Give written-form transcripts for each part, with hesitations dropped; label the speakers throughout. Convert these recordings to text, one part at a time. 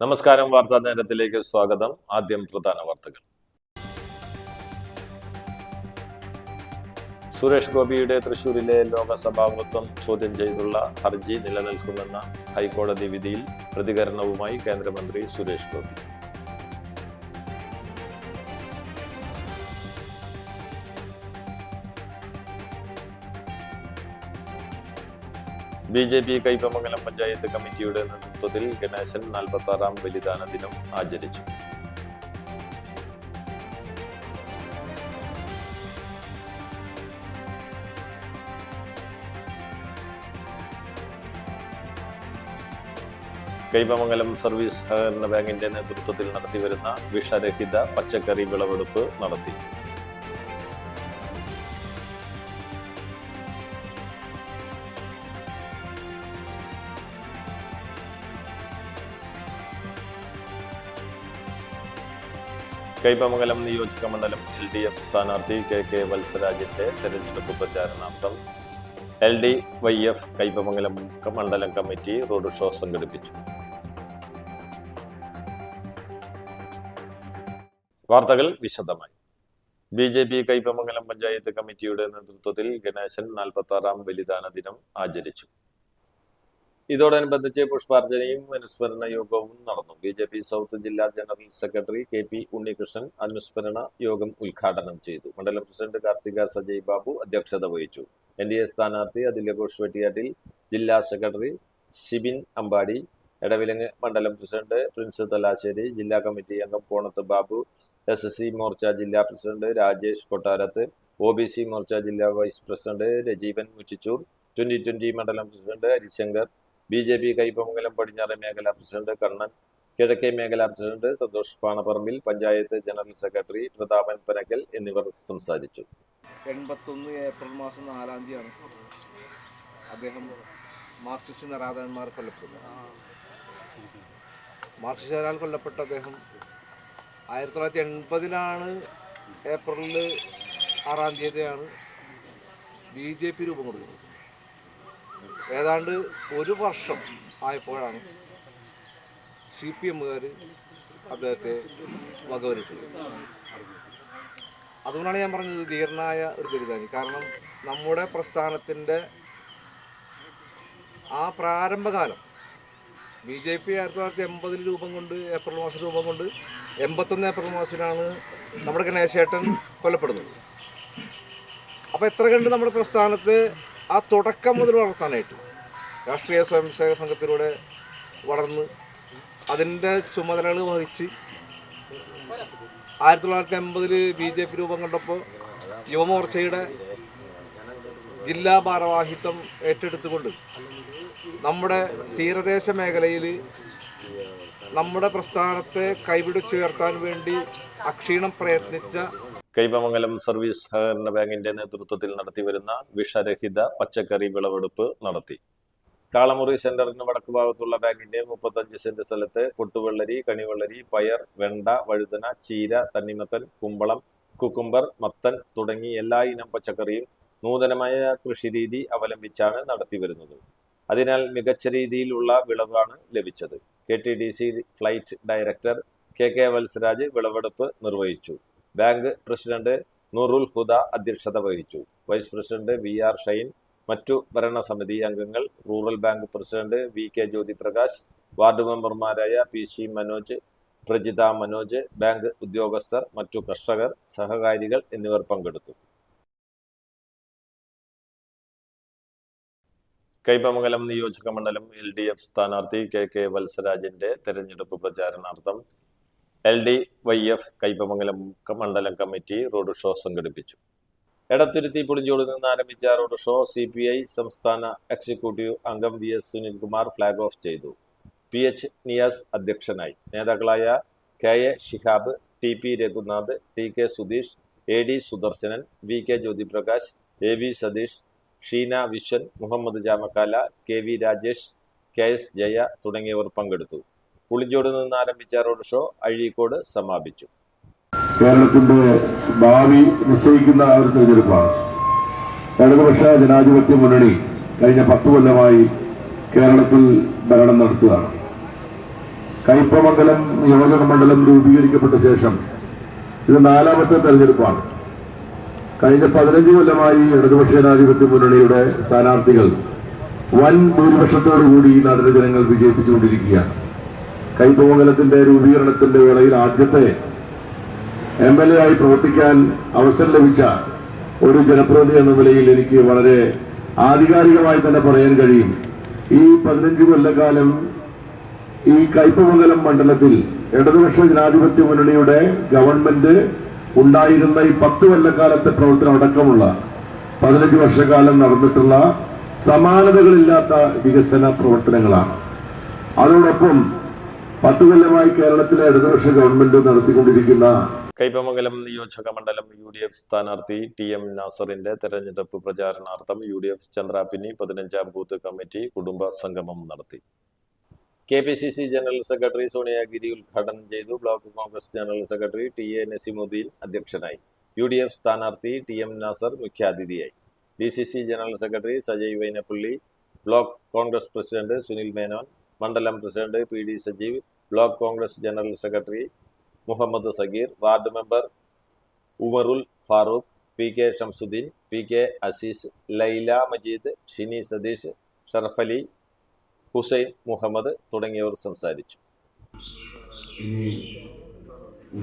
Speaker 1: നമസ്കാരം. വാർത്താ നേരത്തിലേക്ക് സ്വാഗതം. ആദ്യം പ്രധാന വാർത്തകൾ. സുരേഷ് ഗോപിയുടെ തൃശൂരിലെ ലോകസഭാംഗത്വം ചോദ്യം ചെയ്തുള്ള ഹർജി നിലനിൽക്കുമെന്ന ഹൈക്കോടതി വിധിയിൽ പ്രതികരണവുമായി കേന്ദ്രമന്ത്രി സുരേഷ് ഗോപി. BJP കൈപ്പമംഗലം പഞ്ചായത്ത് കമ്മിറ്റിയുടെ നേതൃത്വത്തിൽ ഗണേശൻ 46-ാം ബലിദാന ദിനം ആചരിച്ചു. കൈപ്പമംഗലം സർവീസ് സഹകരണ ബാങ്കിന്റെ നേതൃത്വത്തിൽ നടത്തിവരുന്ന വിഷരഹിത പച്ചക്കറി വിളവെടുപ്പ് നടത്തി. കൈപ്പമംഗലം നിയോജക മണ്ഡലം LDF സ്ഥാനാർത്ഥി KK വത്സരാജിന്റെ തെരഞ്ഞെടുപ്പ് പ്രചാരണാർത്ഥം LDYF കൈപ്പമംഗലം മണ്ഡലം കമ്മിറ്റി റോഡ് ഷോ സംഘടിപ്പിച്ചു. വാർത്തകൾ വിശദമായി. BJP കൈപ്പമംഗലം പഞ്ചായത്ത് കമ്മിറ്റിയുടെ നേതൃത്വത്തിൽ ഗണേശൻ 46-ാം ബലിദാന ദിനം ആചരിച്ചു. ഇതോടനുബന്ധിച്ച് പുഷ്പാർച്ചനയും അനുസ്മരണ യോഗവും നടന്നു. BJP സൗത്ത് ജില്ലാ ജനറൽ സെക്രട്ടറി KP ഉണ്ണികൃഷ്ണൻ അനുസ്മരണ യോഗം ഉദ്ഘാടനം ചെയ്തു. മണ്ഡലം പ്രസിഡന്റ് കാർത്തിക സജയ് ബാബു അധ്യക്ഷത വഹിച്ചു. NDA സ്ഥാനാർത്ഥി അതിലഘോഷ് വെട്ടിയാട്ടിൽ, ജില്ലാ സെക്രട്ടറി സിബിൻ അമ്പാടി, എടവിലങ്ങ് മണ്ഡലം പ്രസിഡന്റ് പ്രിൻസ് തലാശ്ശേരി, ജില്ലാ കമ്മിറ്റി അംഗം പോണത്ത് ബാബു, SSC മോർച്ച ജില്ലാ പ്രസിഡന്റ് രാജേഷ് കൊട്ടാരത്ത്, OBC മോർച്ച ജില്ലാ വൈസ് പ്രസിഡന്റ് രജീവൻ മുച്ചിച്ചൂർ, 2020 മണ്ഡലം പ്രസിഡന്റ് ഹരിശങ്കർ, BJP കൈപ്പമംഗലം പടിഞ്ഞാറ് മേഖലാ പ്രസിഡന്റ് കണ്ണൻ, കിഴക്കേ മേഖലാ president Santhosh Panapparambil, panchayat general secretary Prathapan Panakkal എന്നിവർ സംസാരിച്ചു.
Speaker 2: 81 ഏപ്രിൽ മാസം 4-ാം തീയതിയാണ് അദ്ദേഹം മാർക്സിസ്റ്റ് നരാധകന്മാർ കൊല്ലപ്പെടുന്നത്. മാർക്സിസ്റ്റുകാരാൽ കൊല്ലപ്പെട്ട അദ്ദേഹം 1980-ലാണ് ഏപ്രിൽ 6-ാം തീയതിയാണ് BJP രൂപം കൊടുക്കുന്നത്. ഏതാണ്ട് ഒരു വർഷം ആയപ്പോഴാണ് CPM-കാർ അദ്ദേഹത്തെ വകവരുത്തത്. അതുകൊണ്ടാണ് ഞാൻ പറഞ്ഞത് ധീരനായ ഒരു ബലിദാനി. കാരണം നമ്മുടെ പ്രസ്ഥാനത്തിൻ്റെ ആ പ്രാരംഭകാലം BJP 1980 രൂപം കൊണ്ട്, ഏപ്രിൽ മാസം രൂപം കൊണ്ട് 81 ഏപ്രിൽ മാസത്തിലാണ് നമ്മുടെ ഗണേശേട്ടൻ കൊല്ലപ്പെടുന്നത്. അപ്പോൾ എത്ര കണ്ട് നമ്മുടെ പ്രസ്ഥാനത്തെ ആ തുടക്കം മുതൽ വളർത്താനായിട്ട് രാഷ്ട്രീയ സ്വയംസേവക സംഘത്തിലൂടെ വളർന്ന് അതിൻ്റെ ചുമതലകൾ വഹിച്ച് 1980 BJP രൂപം കൊണ്ടപ്പോൾ യുവമോർച്ചയുടെ ജില്ലാ ഭാരവാഹിത്വം ഏറ്റെടുത്തുകൊണ്ട് നമ്മുടെ തീരദേശ മേഖലയിൽ നമ്മുടെ പ്രസ്ഥാനത്തെ കൈപിടിച്ചുയർത്താൻ വേണ്ടി അക്ഷീണം പ്രയത്നിച്ച
Speaker 1: കൈപ്പമംഗലം സർവീസ് സഹകരണ ബാങ്കിന്റെ നേതൃത്വത്തിൽ നടത്തിവരുന്ന വിഷരഹിത പച്ചക്കറി വിളവെടുപ്പ് നടത്തി. കാളമുറി സെന്ററിന് വടക്കു ഭാഗത്തുള്ള ബാങ്കിന്റെ 35 സെന്റ് സ്ഥലത്ത് പൊട്ടുവെള്ളരി, കണിവെള്ളരി, പയർ, വെണ്ട, വഴുതന, ചീര, തണ്ണിമത്തൻ, കുമ്പളം, കുക്കുംബർ, മത്തൻ തുടങ്ങി എല്ലാ ഇനം പച്ചക്കറിയും നൂതനമായ കൃഷിരീതി അവലംബിച്ചാണ് നടത്തിവരുന്നത്. അതിനാൽ മികച്ച രീതിയിലുള്ള വിളവാണ് ലഭിച്ചത്. KTDC flight director KK Valsaraj വിളവെടുപ്പ് നിർവഹിച്ചു. ബാങ്ക് പ്രസിഡന്റ് നൂറുൽ ഹുദ അധ്യക്ഷത വഹിച്ചു. വൈസ് പ്രസിഡന്റ് VR ഷൈൻ, മറ്റു ഭരണസമിതി അംഗങ്ങൾ, rural bank president VK Jyothiprakash, ward മെമ്പർമാരായ PC മനോജ്, പ്രജിത മനോജ്, ബാങ്ക് ഉദ്യോഗസ്ഥർ, മറ്റു കർഷകർ, സഹകാരികൾ എന്നിവർ പങ്കെടുത്തു. കൈപ്പമംഗലം നിയോജക മണ്ഡലം LDF സ്ഥാനാർത്ഥി KK വത്സരാജിന്റെ തെരഞ്ഞെടുപ്പ് പ്രചാരണാർത്ഥം LDYF കൈപ്പമംഗലം മണ്ഡലം കമ്മിറ്റി റോഡ് ഷോ സംഘടിപ്പിച്ചു. എടത്തുരുത്തി പുളിഞ്ചോട് നിന്ന് ആരംഭിച്ച റോഡ് ഷോ CPI സംസ്ഥാന എക്സിക്യൂട്ടീവ് അംഗം VS സുനിൽകുമാർ ഫ്ലാഗ് ഓഫ് ചെയ്തു. PH നിയാസ് അധ്യക്ഷനായി. നേതാക്കളായ KA Shihab, TP Raghunath, TK Sudheesh, AD Sudarsanan, VK Jyothiprakash, AV Satheesh, Sheena Viswan, Muhammad ജാമക്കാല, KV Rajesh, KS Jaya തുടങ്ങിയവർ പങ്കെടുത്തു. പുളിഞ്ചോട് നിന്ന് ആരംഭിച്ച റോഡ് ഷോ അഴീക്കോട് സമാപിച്ചു.
Speaker 3: കേരളത്തിന്റെ ഭാവി നിശ്ചയിക്കുന്ന ഒരു തെരഞ്ഞെടുപ്പാണ്. ഇടതുപക്ഷ ജനാധിപത്യ മുന്നണി കഴിഞ്ഞ 10 കൊല്ലമായി കേരളത്തിൽ ഭരണം നടത്തുകയാണ്. കയ്പമംഗലം നിയോജക മണ്ഡലം രൂപീകരിക്കപ്പെട്ട ശേഷം ഇത് 4ാമത്തെ തെരഞ്ഞെടുപ്പാണ്. കഴിഞ്ഞ 15 കൊല്ലമായി ഇടതുപക്ഷ ജനാധിപത്യ മുന്നണിയുടെ സ്ഥാനാർത്ഥികൾ വൻ ഭൂരിപക്ഷത്തോടുകൂടി ഈ നാടിന്റെ ജനങ്ങൾ വിജയിപ്പിച്ചുകൊണ്ടിരിക്കുകയാണ്. കയ്പമംഗലത്തിന്റെ രൂപീകരണത്തിന്റെ വേളയിൽ ആദ്യത്തെ MLA ആയി പ്രവർത്തിക്കാൻ അവസരം ലഭിച്ച ഒരു ജനപ്രതിനിധി എന്ന നിലയിൽ എനിക്ക് വളരെ ആധികാരികമായി തന്നെ പറയാൻ കഴിയും, ഈ 15 കൊല്ലക്കാലം ഈ കയ്പമംഗലം മണ്ഡലത്തിൽ ഇടതുപക്ഷ ജനാധിപത്യ മുന്നണിയുടെ ഗവൺമെന്റ് ഉണ്ടായിരുന്ന ഈ 10 കൊല്ലക്കാലത്തെ പ്രവർത്തനം അടക്കമുള്ള 15 വർഷക്കാലം നടന്നിട്ടുള്ള സമാനതകളില്ലാത്ത വികസന പ്രവർത്തനങ്ങളാണ്. അതോടൊപ്പം 10 കൊല്ലമായി കേരളത്തിലെ ഇടതുപക്ഷ ഗവൺമെന്റ് നടത്തിക്കൊണ്ടിരിക്കുന്ന
Speaker 1: കയ്പമംഗലം നിയോജക മണ്ഡലം UDF സ്ഥാനാർത്ഥി TM നാസറിന്റെ തെരഞ്ഞെടുപ്പ് പ്രചാരണാർത്ഥം UDF ചന്ദ്രാപിന്നി 15ാം ബൂത്ത് കമ്മിറ്റി കുടുംബ സംഗമം നടത്തി. KPCC ജനറൽ സെക്രട്ടറി സോണിയാഗിരി ഉദ്ഘാടനം ചെയ്തു. Block Congress general secretary TA Naseemuddin അധ്യക്ഷനായി. UDF സ്ഥാനാർത്ഥി TM നാസർ മുഖ്യാതിഥിയായി. DCC general secretary Sajay Vainappally, block Congress president Sunil Menon, മണ്ഡലം president PD Sajeev, block Congress general secretary Muhammad Sageer, ward member Umarul Farooq, PK Shamsuddin, PK Azeez, Laila Majeed, Shini Satheesh, Sharafali, Hussain Muhammad തുടങ്ങിയവർ സംസാരിച്ചു.
Speaker 4: ഇനി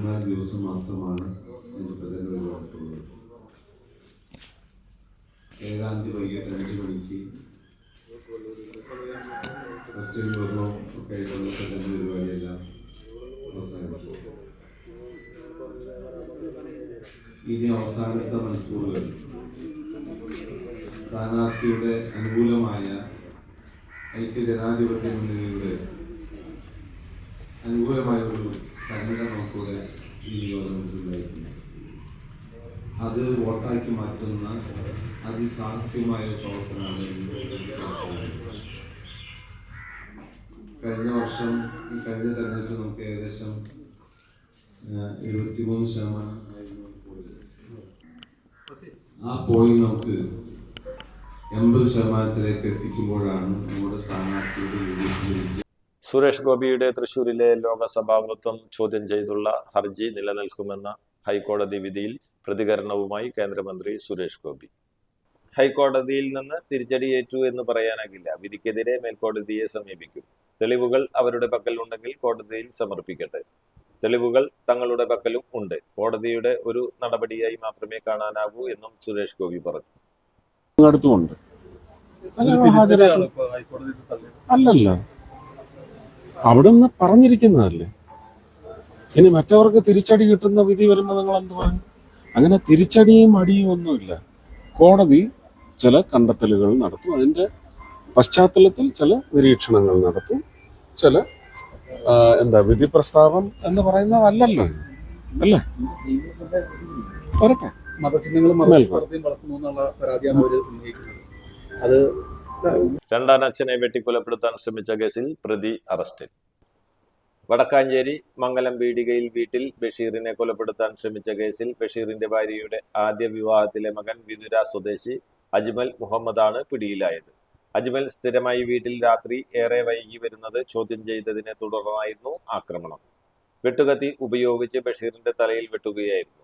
Speaker 4: 3 ദിവസം മാത്രമാണ് എൻ്റെ പ്രചരണത്തിലുള്ളത്. 7-ാം തീയതി വൈകിട്ട് 5 മണിക്ക് ക്രിസ്ത്യൻ വിഭവവും ഒക്കെ ആയിട്ടുള്ള പ്രചരണ പരിപാടിയെല്ലാം അവസാനിച്ചു. ഇനി അവസാനത്തെ മണിക്കൂറുകൾ സ്ഥാനാർത്ഥിയുടെ അനുകൂലമായ ഐക്യജനാധിപത്യ മുന്നണിയുടെ അനുകൂലമായ ഒരു തെരഞ്ഞെടുപ്പ് കൂടെ ഈ നിയോജകമണ്ഡലത്തിലുണ്ടായിരുന്നു. അത് വോട്ടാക്കി മാറ്റുന്ന അതിസാഹസ്യമായ പ്രവർത്തനമാണ് കഴിഞ്ഞ വർഷം കഴിഞ്ഞ തെരഞ്ഞെടുപ്പ് നമുക്ക് ഏകദേശം 73% ആ പോളിംഗ് നമുക്ക് 80% എത്തിക്കുമ്പോഴാണ് നമ്മുടെ സ്ഥാനാർത്ഥിയുടെ
Speaker 1: സുരേഷ് ഗോപിയുടെ തൃശൂരിലെ ലോകസഭാംഗത്വം ചോദ്യം ചെയ്തുള്ള ഹർജി നിലനിൽക്കുമെന്ന ഹൈക്കോടതി വിധിയിൽ പ്രതികരണവുമായി കേന്ദ്രമന്ത്രി സുരേഷ് ഗോപി. ഹൈക്കോടതിയിൽ നിന്ന് തിരിച്ചടിയേറ്റു എന്ന് പറയാനാകില്ല. വിധിക്കെതിരെ മേൽക്കോടതിയെ സമീപിക്കും. തെളിവുകൾ അവരുടെ പക്കൽ ഉണ്ടെങ്കിൽ കോടതിയിൽ സമർപ്പിക്കട്ടെ. തെളിവുകൾ തങ്ങളുടെ പക്കലും ഉണ്ട്. കോടതിയുടെ ഒരു നടപടിയായി മാത്രമേ കാണാനാകൂ എന്നും സുരേഷ് ഗോപി പറഞ്ഞു.
Speaker 5: അല്ലല്ല, അവിടുന്ന് പറഞ്ഞിരിക്കുന്നതല്ലേ. ഇനി മറ്റവർക്ക് തിരിച്ചടി കിട്ടുന്ന വിധി വരുമ്പോൾ നിങ്ങൾ എന്ത് പറയും? അങ്ങനെ തിരിച്ചടിയും അടിയും ഒന്നുമില്ല. കോടതി ചില കണ്ടെത്തലുകൾ നടത്തും, അതിന്റെ പശ്ചാത്തലത്തിൽ ചില നിരീക്ഷണങ്ങൾ നടത്തും. ചില വിധി പ്രസ്താവം എന്ന് പറയുന്നതല്ലല്ലോ ഇത്, അല്ലേ? വരട്ടെ.
Speaker 1: രണ്ടാനച്ഛനെ വെട്ടിക്കൊലപ്പെടുത്താൻ ശ്രമിച്ച കേസിൽ പ്രതി അറസ്റ്റിൽ. വടക്കാഞ്ചേരി മംഗലം ബീഡികയിൽ വീട്ടിൽ ബഷീറിനെ കൊലപ്പെടുത്താൻ ശ്രമിച്ച കേസിൽ ബഷീറിന്റെ ഭാര്യയുടെ ആദ്യ വിവാഹത്തിലെ മകൻ വിതുര സ്വദേശി അജ്മൽ മുഹമ്മദാണ് പിടിയിലായത്. അജ്മൽ സ്ഥിരമായി വീട്ടിൽ രാത്രി ഏറെ വൈകി വരുന്നത് ചോദ്യം ചെയ്തതിനെ തുടർന്നായിരുന്നു ആക്രമണം. വെട്ടുകത്തി ഉപയോഗിച്ച് ബഷീറിന്റെ തലയിൽ വെട്ടുകയായിരുന്നു.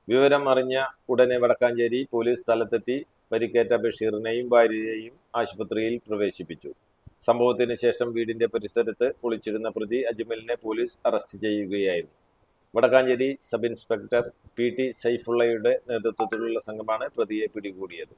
Speaker 1: വിവരം അറിഞ്ഞ ഉടനെ വടക്കാഞ്ചേരി പോലീസ് സ്ഥലത്തെത്തി പരിക്കേറ്റ ബഷീറിനെയും ഭാര്യയെയും ആശുപത്രിയിൽ പ്രവേശിപ്പിച്ചു. സംഭവത്തിന് ശേഷം വീടിന്റെ പരിസരത്ത് ഒളിച്ചിരുന്ന പ്രതി അജ്മലിനെ പോലീസ് അറസ്റ്റ് ചെയ്യുകയായിരുന്നു. വടക്കാഞ്ചേരി സബ് ഇൻസ്പെക്ടർ PT സൈഫുള്ളയുടെ നേതൃത്വത്തിലുള്ള സംഘമാണ് പ്രതിയെ പിടികൂടിയത്.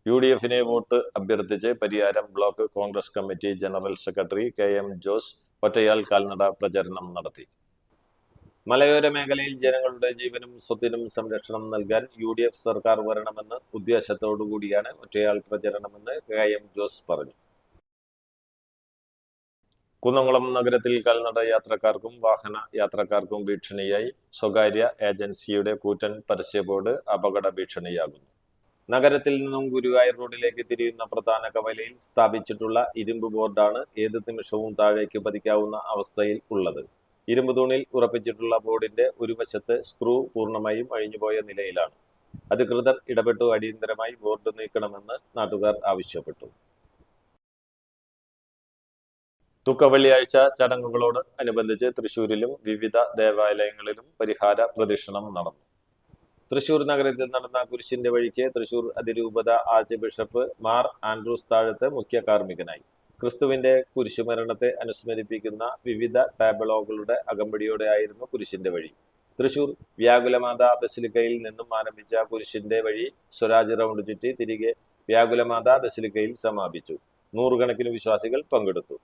Speaker 1: UDFിനെ വോട്ട് അഭ്യർത്ഥിച്ച് Pariyaram block Congress committee general secretary KM Jose ഒറ്റയാൾ കാൽനട പ്രചരണം നടത്തി. മലയോര മേഖലയിൽ ജനങ്ങളുടെ ജീവനും സ്വത്തിനും സംരക്ഷണം നൽകാൻ UDF സർക്കാർ വരണമെന്ന് ഉദ്ദേശത്തോടുകൂടിയാണ് ഒറ്റയാൾ പ്രചരണമെന്ന് KM ജോസ് പറഞ്ഞു. കുന്നംകുളം നഗരത്തിൽ കാൽനട യാത്രക്കാർക്കും വാഹന യാത്രക്കാർക്കും ഭീഷണിയായി സ്വകാര്യ ഏജൻസിയുടെ കൂറ്റൻ പരസ്യ ബോർഡ് അപകട ഭീഷണിയാകുന്നു. നഗരത്തിൽ നിന്നും ഗുരുവായൂർ റോഡിലേക്ക് തിരിയുന്ന പ്രധാന കവലയിൽ സ്ഥാപിച്ചിട്ടുള്ള ഇരുമ്പ് ബോർഡാണ് ഏത് നിമിഷവും താഴേക്ക് പതിക്കാവുന്ന അവസ്ഥയിൽ ഉള്ളത്. ഇരുമ്പ് തൂണിൽ ഉറപ്പിച്ചിട്ടുള്ള ബോർഡിന്റെ ഒരു വശത്ത് സ്ക്രൂ പൂർണ്ണമായും അഴിഞ്ഞുപോയ നിലയിലാണ്. അധികൃതർ ഇടപെട്ടു അടിയന്തരമായി ബോർഡ് നീക്കണമെന്ന് നാട്ടുകാർ ആവശ്യപ്പെട്ടു. തുക്കവെള്ളിയാഴ്ച ചടങ്ങുകളോട് അനുബന്ധിച്ച് തൃശൂരിലും വിവിധ ദേവാലയങ്ങളിലും പരിഹാര പ്രദക്ഷിണം നടന്നു. തൃശൂർ നഗരത്തിൽ നടന്ന കുരിശിന്റെ വഴിക്ക് തൃശൂർ അതിരൂപത ആർച്ച് ബിഷപ്പ് മാർ ആൻഡ്രൂസ് താഴത്ത് മുഖ്യ കാർമ്മികനായി. ക്രിസ്തുവിന്റെ കുരിശുമരണത്തെ അനുസ്മരിപ്പിക്കുന്ന വിവിധ ടാബ്ലോകളുടെ അകമ്പടിയോടെ ആയിരുന്നു കുരിശിന്റെ വഴി. തൃശൂർ വ്യാകുലമാതാ ബസിലിക്കയിൽ നിന്നും ആരംഭിച്ച കുരിശിന്റെ വഴി സ്വരാജ് റൗണ്ട് ചുറ്റി തിരികെ വ്യാകുലമാതാ ബസിലിക്കയിൽ സമാപിച്ചു. നൂറുകണക്കിന് വിശ്വാസികൾ പങ്കെടുത്തു.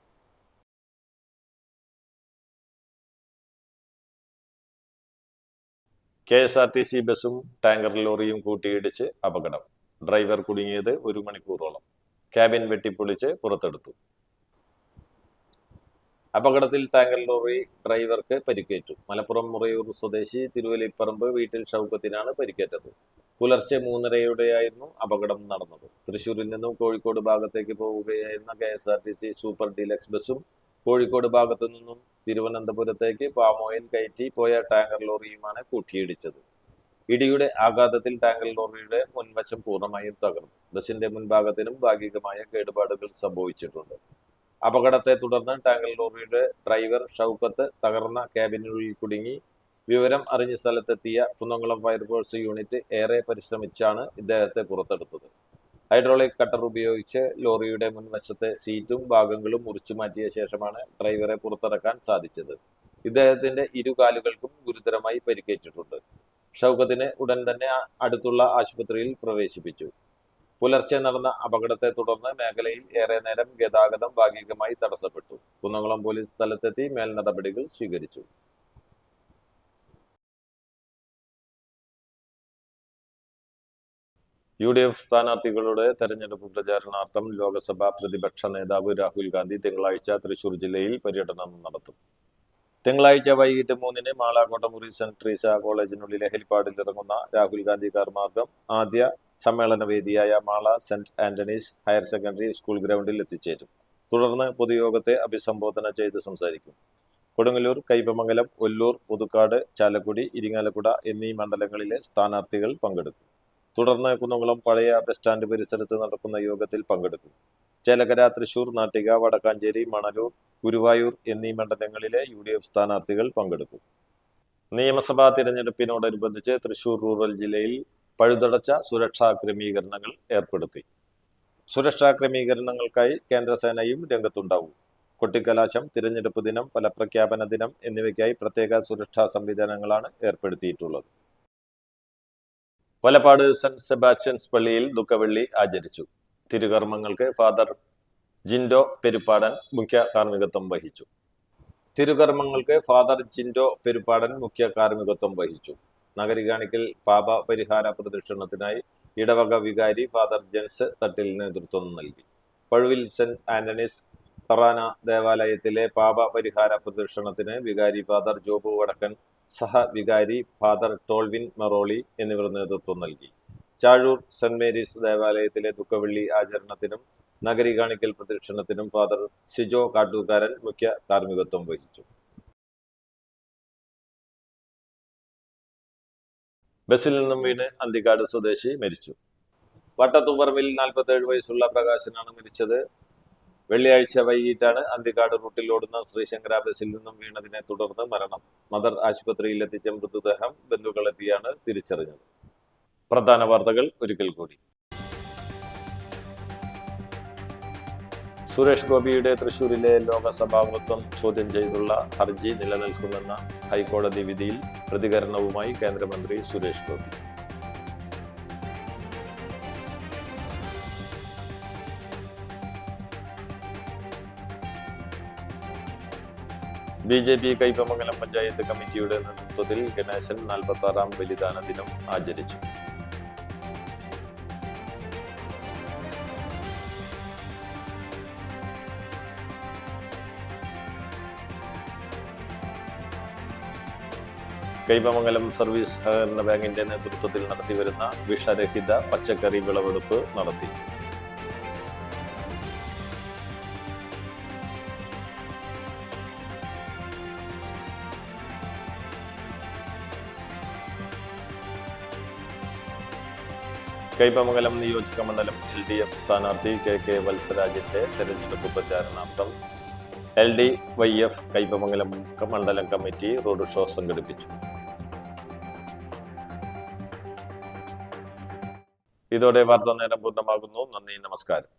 Speaker 1: KSRTC ബസും ടാങ്കർ ലോറിയും കൂട്ടിയിടിച്ച് അപകടം. ഡ്രൈവർ കുടുങ്ങിയത് 1 മണിക്കൂറോളം. ക്യാബിൻ വെട്ടിപ്പൊളിച്ച് പുറത്തെടുത്തു. അപകടത്തിൽ ടാങ്കർ ലോറി ഡ്രൈവർക്ക് പരിക്കേറ്റു. മലപ്പുറം മുറയൂർ സ്വദേശി തിരുവല്ലിപ്പറമ്പ് വീട്ടിൽ ഷൗക്കത്തിനാണ് പരിക്കേറ്റത്. പുലർച്ചെ 3:30യോടെയായിരുന്നു അപകടം നടന്നത്. തൃശൂരിൽ നിന്നും കോഴിക്കോട് ഭാഗത്തേക്ക് പോവുകയായിരുന്ന KSRTC സൂപ്പർ ഡീലക്സ് ബസും കോഴിക്കോട് ഭാഗത്തു നിന്നും തിരുവനന്തപുരത്തേക്ക് പാമോയിൽ കയറ്റി പോയ ടാങ്കർ ലോറിയുമാണ് കൂട്ടിയിടിച്ചത്. ഇടിയുടെ ആഘാതത്തിൽ ടാങ്കർ ലോറിയുടെ മുൻവശം പൂർണ്ണമായും തകർന്നു. ബസിന്റെ മുൻഭാഗത്തിനും ഭാഗികമായ കേടുപാടുകൾ സംഭവിച്ചിട്ടുണ്ട്. അപകടത്തെ തുടർന്ന് ടാങ്കർ ലോറിയുടെ ഡ്രൈവർ ഷൗക്കത്ത് തകർന്ന ക്യാബിനുള്ളിൽ കുടുങ്ങി. വിവരം അറിഞ്ഞ സ്ഥലത്തെത്തിയ കുന്നംകുളം ഫയർഫോഴ്സ് യൂണിറ്റ് ഏറെ പരിശ്രമിച്ചാണ് ഇദ്ദേഹത്തെ പുറത്തെടുത്തത്. ഹൈഡ്രോളിക് കട്ടർ ഉപയോഗിച്ച് ലോറിയുടെ മുൻവശത്തെ സീറ്റും ഭാഗങ്ങളും മുറിച്ചു മാറ്റിയ ശേഷമാണ് ഡ്രൈവറെ പുറത്തിറക്കാൻ സാധിച്ചത്. ഇദ്ദേഹത്തിന്റെ ഇരുകാലുകൾക്കും ഗുരുതരമായി പരിക്കേറ്റിട്ടുണ്ട്. ഷൗക്കത്തിനെ ഉടൻ തന്നെ അടുത്തുള്ള ആശുപത്രിയിൽ പ്രവേശിപ്പിച്ചു. പുലർച്ചെ നടന്ന അപകടത്തെ തുടർന്ന് മേഖലയിൽ ഏറെ നേരം ഗതാഗതം ഭാഗികമായി തടസ്സപ്പെട്ടു. കുന്നംകുളം പോലീസ് സ്ഥലത്തെത്തി മേൽ നടപടികൾ സ്വീകരിച്ചു. UDF സ്ഥാനാർത്ഥികളുടെ തെരഞ്ഞെടുപ്പ് പ്രചാരണാർത്ഥം ലോക്സഭാ പ്രതിപക്ഷ നേതാവ് രാഹുൽ ഗാന്ധി തിങ്കളാഴ്ച തൃശൂർ ജില്ലയിൽ പര്യടനം നടത്തും. തിങ്കളാഴ്ച വൈകിട്ട് 3-ന് മാള കോട്ടമുറി സെന്റ് ട്രീസ കോളേജിനുള്ളിലെ ഹെലിപ്പാഡിൽ ഇറങ്ങുന്ന രാഹുൽ ഗാന്ധി കാർ മാർഗം ആദ്യ സമ്മേളന വേദിയായ Mala Saint Antony's higher secondary school ഗ്രൗണ്ടിൽ എത്തിച്ചേരും. തുടർന്ന് പൊതുയോഗത്തെ അഭിസംബോധന ചെയ്ത് സംസാരിക്കും. കൊടുങ്ങല്ലൂർ, കയ്പമംഗലം, ഒല്ലൂർ, പുതുക്കാട്, ചാലക്കുടി, ഇരിങ്ങാലക്കുട എന്നീ മണ്ഡലങ്ങളിലെ സ്ഥാനാർത്ഥികൾ പങ്കെടുക്കും. തുടർന്ന് കുന്നംകുളം പഴയ ബസ് സ്റ്റാൻഡ് പരിസരത്ത് നടക്കുന്ന യോഗത്തിൽ പങ്കെടുക്കും. ചേലക്കര, തൃശൂർ, നാട്ടിക, വടക്കാഞ്ചേരി, മണലൂർ, ഗുരുവായൂർ എന്നീ മണ്ഡലങ്ങളിലെ UDF സ്ഥാനാർത്ഥികൾ പങ്കെടുക്കും. നിയമസഭാ തിരഞ്ഞെടുപ്പിനോടനുബന്ധിച്ച് തൃശൂർ റൂറൽ ജില്ലയിൽ പഴുതടച്ച സുരക്ഷാ ക്രമീകരണങ്ങൾ ഏർപ്പെടുത്തി. സുരക്ഷാ ക്രമീകരണങ്ങൾക്കായി കേന്ദ്രസേനയും രംഗത്തുണ്ടാവും. കൊട്ടിക്കലാശം, തിരഞ്ഞെടുപ്പ് ദിനം, ഫലപ്രഖ്യാപന ദിനം എന്നിവയ്ക്കായി പ്രത്യേക സുരക്ഷാ സംവിധാനങ്ങളാണ് ഏർപ്പെടുത്തിയിട്ടുള്ളത്. വലപ്പാട് സെന്റ് സെബാസ്റ്റ്യൻസ് പള്ളിയിൽ ദുഃഖവെള്ളി ആചരിച്ചു. തിരുകർമ്മങ്ങൾക്ക് ഫാദർ ജിൻഡോ പെരുപ്പാടൻ മുഖ്യ കാർമ്മികത്വം വഹിച്ചു. നഗരികാണിക്കൽ പാപ പരിഹാര പ്രദക്ഷിണത്തിനായി ഇടവക വികാരി ഫാദർ ജെൻസ് തട്ടിൽ നേതൃത്വം നൽകി. പഴുവിൽ സെന്റ് ആന്റണീസ് ഫറാന ദേവാലയത്തിലെ പാപ പരിഹാര പ്രദക്ഷിണത്തിന് വികാരി ഫാദർ ജോബു വടക്കൻ, സഹവികാരി ഫാദർ ടോൾവിൻ മെറോളി എന്നിവർ നേതൃത്വം നൽകി. ചാഴൂർ സെന്റ് മേരീസ് ദേവാലയത്തിലെ ദുഃഖവെള്ളി ആചരണത്തിനും നഗരി കാണിക്കൽ പ്രദക്ഷിണത്തിനും ഫാദർ സിജോ കാട്ടൂക്കാരൻ മുഖ്യ കാർമ്മികത്വം വഹിച്ചു. ബസിൽ നിന്നും വീണ് അന്തിക്കാട് സ്വദേശി മരിച്ചു. വട്ടത്തുപറമ്പിൽ 47 വയസ്സുള്ള പ്രകാശനാണ് മരിച്ചത്. വെള്ളിയാഴ്ച വൈകിട്ടാണ് അന്തിക്കാട് റൂട്ടിൽ ഓടുന്ന ശ്രീശങ്കര ബസിൽ നിന്നും വീണതിനെ തുടർന്ന് മരണം. മദർ ആശുപത്രിയിൽ എത്തിച്ച മൃതദേഹം ബന്ധുക്കളെത്തിയാണ് തിരിച്ചറിഞ്ഞത്. പ്രധാന വാർത്തകൾ ഒരിക്കൽ കൂടി. സുരേഷ് ഗോപിയുടെ തൃശൂരിലെ ലോകസഭാംഗത്വം ചോദ്യം ചെയ്തുള്ള ഹർജി നിലനിൽക്കുമെന്ന ഹൈക്കോടതി വിധിയിൽ പ്രതികരണവുമായി കേന്ദ്രമന്ത്രി സുരേഷ് ഗോപി. BJP കയ്പമംഗലം പഞ്ചായത്ത് കമ്മിറ്റിയുടെ നേതൃത്വത്തിൽ ഗണേശൻ 46-ാം ബലിദാന ദിനം ആചരിച്ചു. കയ്പമംഗലം സർവീസ് സഹകരണ ബാങ്കിന്റെ നേതൃത്വത്തിൽ നടത്തിവരുന്ന വിഷരഹിത പച്ചക്കറി വിളവെടുപ്പ് നടത്തി. കയ്പമംഗലം നിയോജക മണ്ഡലം LDF സ്ഥാനാർത്ഥി KK വത്സരാജിന്റെ തെരഞ്ഞെടുപ്പ് പ്രചാരണാർത്ഥം LDYF കയ്പമംഗലം മണ്ഡലം കമ്മിറ്റി റോഡ് ഷോ സംഘടിപ്പിച്ചു. ഇതോടെ വാർത്താ നേരം പൂർണ്ണമാകുന്നു. നന്ദി, നമസ്കാരം.